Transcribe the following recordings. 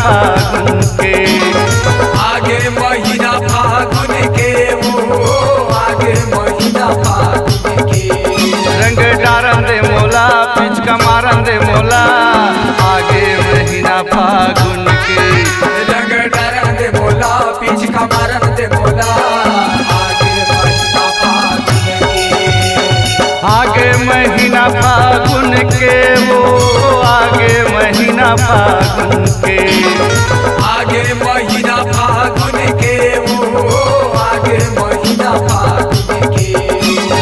फागुन के। आगे महीना फागुन के वो आगे महीना फागुन के। रंग डारन दे मोला पिचका मारन दे मोला आगे महीना फागुन के। रंग डारन दे मोला पिचका मारन दे मोला आगे महीना फागुन के। आगे महीना फागुन के वो आगे महीना फागुन के। आगे महीना फागुन के वो आगे महीना फागुन के।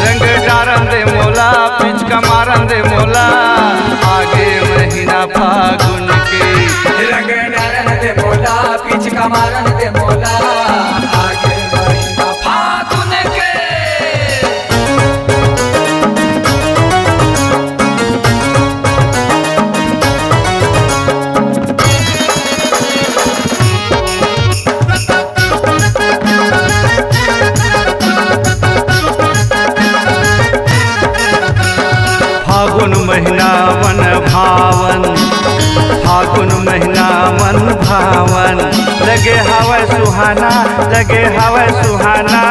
रंग डारन दे मोला पिचका मारन दे मोला आगे महीना फागुन के। रंग डारन दे मोला पिचका मारन दे मोला आगे महीना फागुन के। फागुन महीना मन भावन फागुन महीना मन भावन लगे हवा सुहाना लगे हवा सुहाना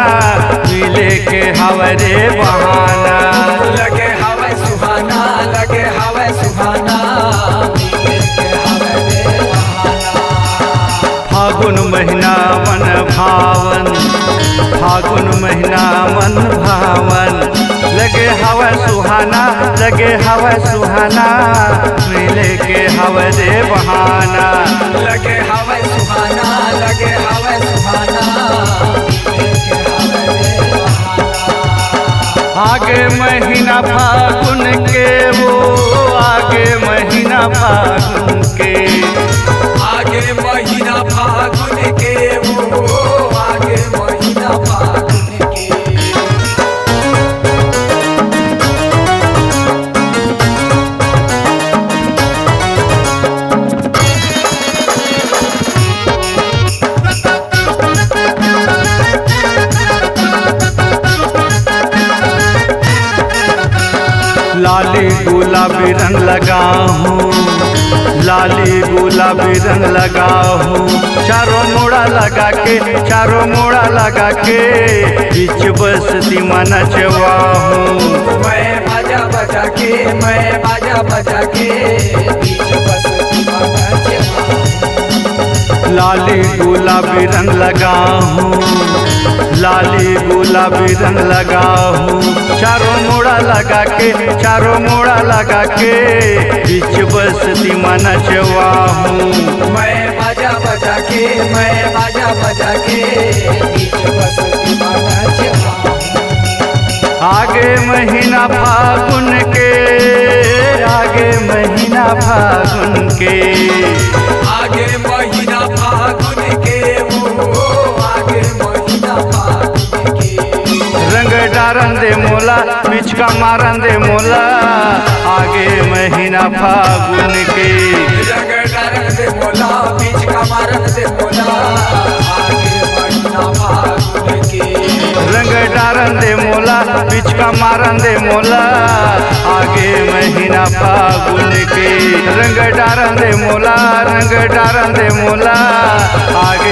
मिले के हवा रे बहाना। लगे हवा सुहाना लगे हवा सुहाना मिले के हवा रे बहाना। फागुन महीना मन भावन फागुन महीना मन भावन लगे हवा सुहाना लगे हवा सुहाना मिले के हवा रे बहाना। लगे हवा सुहाना लगे हवा सुहाना मिले के हवा रे बहाना। आगे महीना फागुन के वो आगे महीना फागुन के। आगे महीना फागुन के वो आगे महीना फागुन के। लाली गुलाबी रंग लगा हूँ लाली गुलाबी रंग लगा हूँ चारों मोड़ा लगा के चारों मोड़ा लगा के बीच बस्ती में नचवा हूँ। मैं बाजा बजा के मैं बाजा बजा के बीच बस्ती में नचवा हूँ। लाली गुलाबी रंग लगा हूँ लाली गुलाबी रंग लगा हूँ चारों मोड़ा लगा के चारों मोड़ा लगा के बीच बस्ती में नचवा हूँ। मैं बाजा बजा के मैं बाजा बजा के बीच बस्ती में नचवा हूँ। आगे महीना फागुन के आगे महीना फागुन के। आगे महीना फागुन के वो आगे महीना फागुन के। रंग डारन दे मोला पिचका मारन दे मोला आगे महीना फागुन के। रंग डारन दे मोला पिचका मारन दे मोला आगे महीना फागुन के। रंग डारन दे मोला पिचका मारन दे मोला आगे महीना फागुन के। रंग डारन दे मोला रंग डारन दे मोला आगे